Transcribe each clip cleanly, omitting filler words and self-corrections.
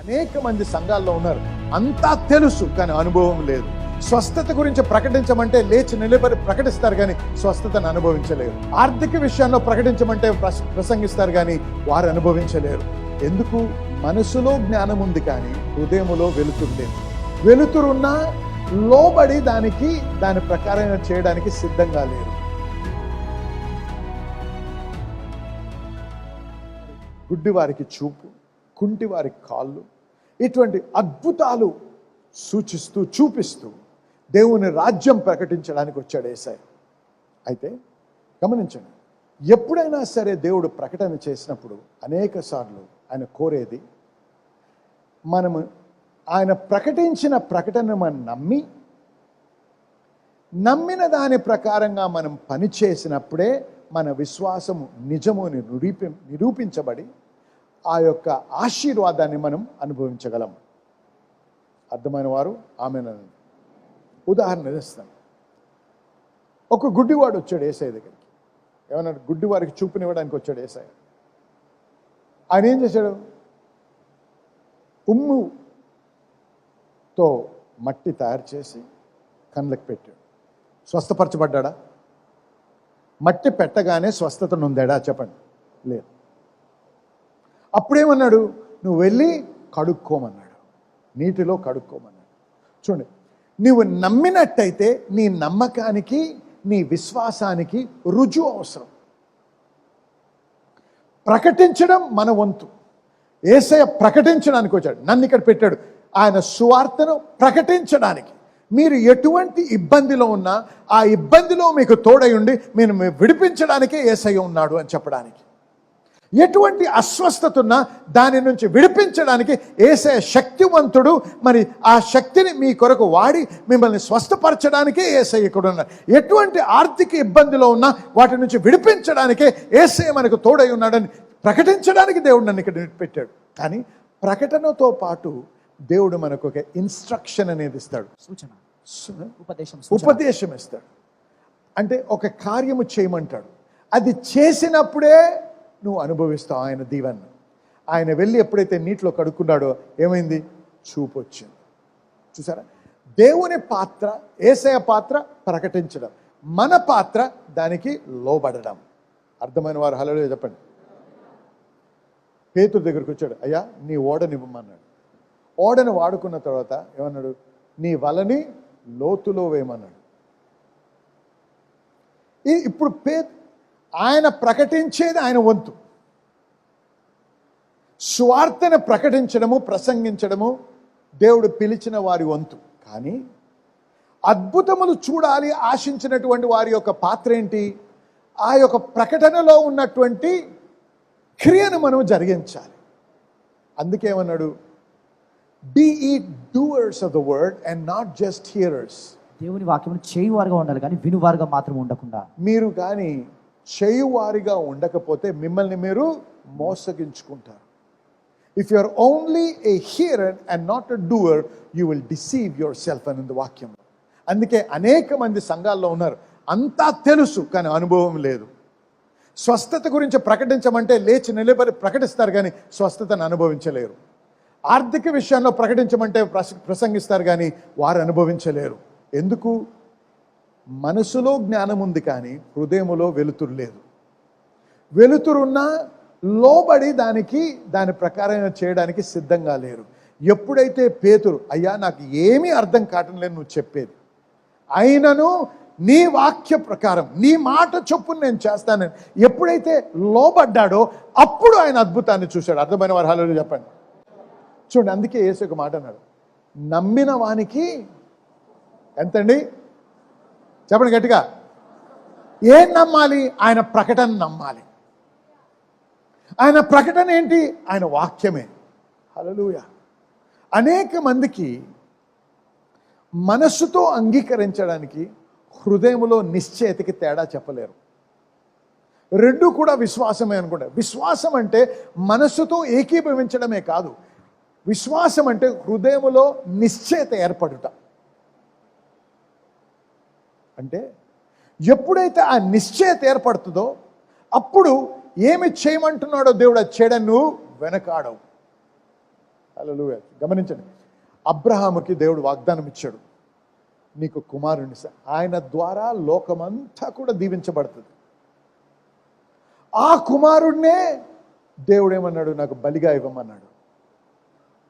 అనేక మంది సంఘాల్లో ఉన్నారు, అంతా తెలుసు కానీ అనుభవం లేదు. స్వస్థత గురించి ప్రకటించమంటే లేచి నిలబడి ప్రకటిస్తారు కానీ స్వస్థతను అనుభవించలేరు. ఆర్థిక విషయాల్లో ప్రకటించమంటే ప్రసంగిస్తారు కానీ వారు అనుభవించలేరు. ఎందుకు? మనసులో జ్ఞానం ఉంది కానీ హృదయములో వెలుతురు లేదు. వెలుతురున్నా లోబడి దాని ప్రకారం చేయడానికి సిద్ధంగా లేరు. గుడ్డి వారికి చూపు, కుంటి వారికి కాళ్ళు, ఇటువంటి అద్భుతాలు చూపిస్తూ దేవుని రాజ్యం ప్రకటించడానికి వచ్చాడు యేసయ్య. అయితే గమనించండి, ఎప్పుడైనా సరే దేవుడు ప్రకటన చేసినప్పుడు అనేక సార్లు ఆయన కోరేది మనము ఆయన ప్రకటించిన ప్రకటన మనం నమ్మిన దాని ప్రకారంగా మనం పని చేసినప్పుడే మన విశ్వాసము నిజముని నిరూపించబడి ఆ యొక్క ఆశీర్వాదాన్ని మనం అనుభవించగలం. అర్థమైన వారు ఆమెనండి. ఉదాహరణ ఇస్తాను. ఒక గుడ్డివాడు వచ్చాడు యేసయ్య దగ్గరికి. ఏమన్నాడు? గుడ్డివారికి చూపునివ్వడానికి వచ్చాడు యేసయ్య. ఆయన ఏం చేశాడు? ఉమ్ముతో మట్టి తయారు చేసి కళ్ళకి పెట్టాడు. స్వస్థపరచబడ్డా? మట్టి పెట్టగానే స్వస్థత నొందాడా? చెప్పండి. లేదు. అప్పుడేమన్నాడు? నువ్వు వెళ్ళి కడుక్కోమన్నాడు, నీటిలో కడుక్కోమన్నాడు. చూడండి, నువ్వు నమ్మినట్టయితే నీ నమ్మకానికి నీ విశ్వాసానికి రుజువు అవసరం. ప్రకటించడం మన వంతు. యేసయ్య ప్రకటించడానికి వచ్చాడు, నన్ను ఇక్కడ పెట్టాడు. ఆయన సువార్తను ప్రకటించడానికి. మీరు ఎటువంటి ఇబ్బందిలో ఉన్నా ఆ ఇబ్బందిలో మీకు తోడై ఉండి మీరు విడిపించడానికే యేసయ్య ఉన్నాడు అని చెప్పడానికి. ఎటువంటి అస్వస్థత ఉన్నా దాని నుంచి విడిపించడానికి యేసయ్య శక్తివంతుడు. మరి ఆ శక్తిని మీ కొరకు వాడి మిమ్మల్ని స్వస్థపరచడానికే యేసయ్య ఇక్కడ ఉన్నారు. ఎటువంటి ఆర్థిక ఇబ్బందిలో ఉన్నా వాటి నుంచి విడిపించడానికే యేసయ్య మనకు తోడై ఉన్నాడని ప్రకటించడానికి దేవుడు నన్ను ఇక్కడ పెట్టాడు. కానీ ప్రకటనతో పాటు దేవుడు మనకు ఒక ఇన్స్ట్రక్షన్ అనేది ఇస్తాడు, సూచన, ఉపదేశం ఇస్తాడు. అంటే ఒక కార్యము చేయమంటాడు. అది చేసినప్పుడే నువ్వు అనుభవిస్తావు ఆయన దీవెన. ఆయన వెళ్ళి ఎప్పుడైతే నీటిలో కడుక్కున్నాడో ఏమైంది? చూపు వచ్చింది. చూసారా? దేవుని పాత్ర, యేసయ్య పాత్ర ప్రకటించడం, మన పాత్ర దానికి లోబడడం. అర్థమైన వారు హల్లెలూయా చెప్పండి. పేతురు దగ్గరికి వచ్చాడు, అయ్యా నీ ఓడనివ్వమన్నాడు. ఓడని వాడుకున్న తర్వాత ఏమన్నాడు? నీ వలని లోతులో వేయమన్నాడు. ఇప్పుడు ఆయన ప్రకటించేది ఆయన వంతు. సువార్తను ప్రకటించడము, ప్రసంగించడము దేవుడు పిలిచిన వారి వంతు. కానీ అద్భుతములు చూడాలి ఆశించినటువంటి వారి యొక్క పాత్ర ఏంటి? ఆ యొక్క ప్రకటనలో ఉన్నటువంటి క్రియను మనం జరిగించాలి. అందుకేమన్నాడు? Be ye doers of the word and not just hearers. దేవుని వాక్యమును చేయువారుగా ఉండాలి కానీ వినువారుగా మాత్రం ఉండకుండా. మీరు కానీ చేయువారిగా ఉండకపోతే మిమ్మల్ని మీరు మోసగించుకుంటారు. If you are only a hearer and not a doer, you will deceive yourself అని ఉంది వాక్యం. అందుకే అనేక మంది సంఘాల్లో ఉన్నారు, అంతా తెలుసు కానీ అనుభవం లేదు. స్వస్థత గురించి ప్రకటించమంటే లేచి నిలబడి ప్రకటిస్తారు కానీ స్వస్థతను అనుభవించలేరు. ఆర్థిక విషయాల్లో ప్రకటించమంటే ప్రసంగిస్తారు కానీ వారు అనుభవించలేరు. ఎందుకు? మనసులో జ్ఞానం ఉంది కానీ హృదయములో వెలుతురు లేదు. వెలుతురున్నా లోబడి దాని ప్రకారం చేయడానికి సిద్ధంగా లేరు. ఎప్పుడైతే పేతురు, అయ్యా నాకు ఏమీ అర్థం కావటం లేదు నువ్వు చెప్పేది, అయినను నీ వాక్య ప్రకారం నీ మాట చొప్పున నేను చేస్తానని ఎప్పుడైతే లోబడ్డాడో అప్పుడు ఆయన అద్భుతాన్ని చూశాడు. అర్థమైన వారు హల్లెలూయా చెప్పండి. చూడండి, అందుకే యేసు ఒక మాట అన్నాడు, నమ్మిన వానికి ఎంతండి? చెప్పండి గట్టిగా. ఏం నమ్మాలి? ఆయన ప్రకటన నమ్మాలి. ఆయన ప్రకటన ఏంటి? ఆయన వాక్యమే. హల్లెలూయా. అనేక మందికి మనస్సుతో అంగీకరించడానికి హృదయంలో నిశ్చయతకి తేడా చెప్పలేరు. రెండు కూడా విశ్వాసమే అనుకుంటారు. విశ్వాసం అంటే మనస్సుతో ఏకీభవించడమే కాదు, విశ్వాసం అంటే హృదయములో నిశ్చయత ఏర్పడుట. అంటే ఎప్పుడైతే ఆ నిశ్చయత ఏర్పడుతుందో అప్పుడు ఏమి చేయమంటున్నాడో దేవుడు అది చేయడం నువ్వు వెనకాడవు. హల్లెలూయా. గమనించండి, అబ్రహాముకి దేవుడు వాగ్దానం ఇచ్చాడు, నీకు కుమారుని ఆయన ద్వారా లోకమంతా కూడా దీవించబడుతుంది. ఆ కుమారుడినే దేవుడు ఏమన్నాడు, నాకు బలిగా ఇవ్వమన్నాడు,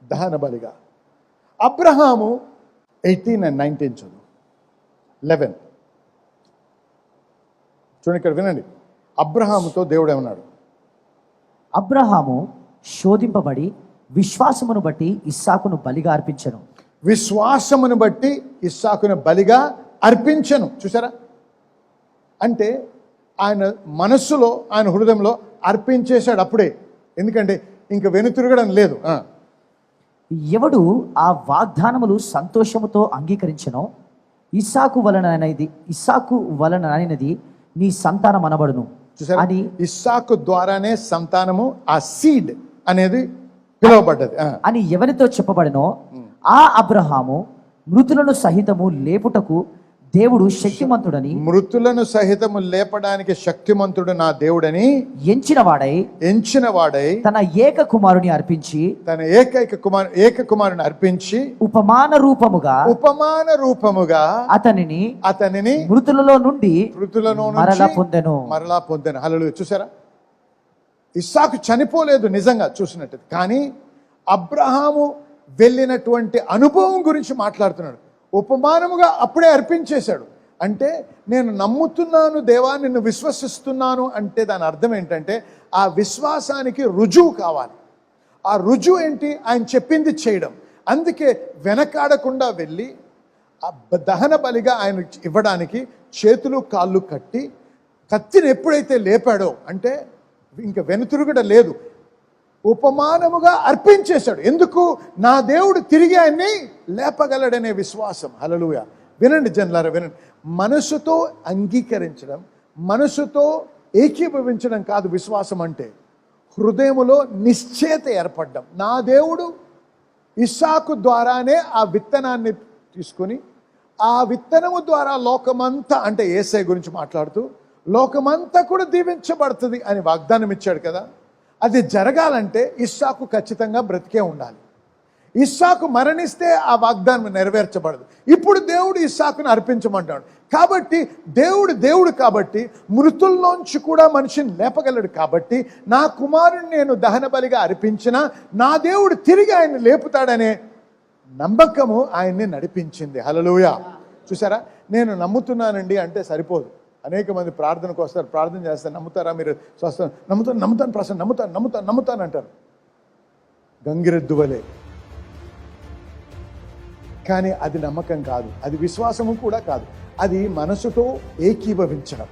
దహన బలిగా. అబ్రహాము 18 and 19 చదువు, 11 చూడండి, ఇక్కడ వినండి. అబ్రహాముతో దేవుడు ఏమన్నాడు, అబ్రహాము శోధింపబడి విశ్వాసమును బట్టి ఇస్సాకును బలిగా అర్పించెను. విశ్వాసమును బట్టి ఇస్సాకును బలిగా అర్పించను. చూసారా, అంటే ఆయన మనస్సులో, ఆయన హృదయంలో అర్పించేశాడు అప్పుడే. ఎందుకంటే ఇంక వెనుతిరగడం లేదు. ఎవడు ఆ వాగ్దానములు సంతోషముతో అంగీకరించెనో ఇస్సాకు వలనైనది నీ సంతానం అనబడును చూసారా, అని. ఇస్సాకు ద్వారానే సంతానము, ఆ సీడ్ అనేది పిలువబడ్డది అని ఎవరితో చెప్పబడినో ఆ అబ్రహాము మృతులను సహితము లేపుటకు దేవుడు శక్తిమంతుడని, మృతులను సహితము లేపడానికి శక్తిమంతుడు నా దేవుడని ఎంచిన వాడై తన ఏక కుమారుని అర్పించి ఉపమాన రూపముగా అతనిని మృతులలో నుండి మరలా పొందెను. హల్లెలూయా. చూసారా, ఇస్సాకు చనిపోలేదు నిజంగా చూసినట్టు, కానీ అబ్రహాము వెళ్ళినటువంటి అనుభవం గురించి మాట్లాడుతున్నాడు. ఉపమానముగా అప్పుడే అర్పించేశాడు. అంటే నేను నమ్ముతున్నాను దేవా, నిన్ను విశ్వసిస్తున్నాను అంటే దాని అర్థం ఏంటంటే ఆ విశ్వాసానికి రుజువు కావాలి. ఆ రుజువు ఏంటి, ఆయన చెప్పింది చేయడం. అందుకే వెనకాడకుండా వెళ్ళి ఆ దహన బలిగా ఆయన ఇవ్వడానికి చేతులు కాళ్ళు కట్టి కత్తిని ఎప్పుడైతే లేపాడో, అంటే ఇంకా వెనుతిరుగుడ లేదు, ఉపమానముగా అర్పించేశాడు. ఎందుకు, నా దేవుడు తిరిగి ఆయన్ని లేపగలడనే విశ్వాసం. హల్లెలూయా. వినండి జనులారా, వినండి. మనసుతో అంగీకరించడం, మనసుతో ఏకీభవించడం కాదు విశ్వాసం అంటే. హృదయములో నిశ్చయత ఏర్పడడం. నా దేవుడు ఇస్సాకు ద్వారానే ఆ విత్తనాన్ని తీసుకొని, ఆ విత్తనము ద్వారా లోకమంతా, అంటే యేసయ్య గురించి మాట్లాడుతూ, లోకమంతా కూడా దీవించబడుతుంది అని వాగ్దానం ఇచ్చాడు కదా. అది జరగాలంటే ఇస్సాకు ఖచ్చితంగా బ్రతికే ఉండాలి. ఇస్సాకు మరణిస్తే ఆ వాగ్దానం నెరవేర్చబడదు. ఇప్పుడు దేవుడు ఇస్సాకును అర్పించమంటాడు. కాబట్టి దేవుడు కాబట్టి మృతుల్లోంచి కూడా మనిషిని లేపగలడు. కాబట్టి నా కుమారుని నేను దహన బలిగా అర్పించినా నా దేవుడు తిరిగి ఆయన్ని లేపుతాడనే నమ్మకము ఆయన్ని నడిపించింది. హల్లెలూయా. చూసారా, నేను నమ్ముతున్నానండి అంటే సరిపోదు. అనేక మంది ప్రార్థనకు వస్తారు, ప్రార్థన చేస్తారు, నమ్ముతారా మీరు స్వస్థ, నమ్ముతాను ప్రసన్న, నమ్ముతాను అంటారు, గంగిరెద్దు వలె. కానీ అది నమ్మకం కాదు, అది విశ్వాసము కూడా కాదు, అది మనసుతో ఏకీభవించడం.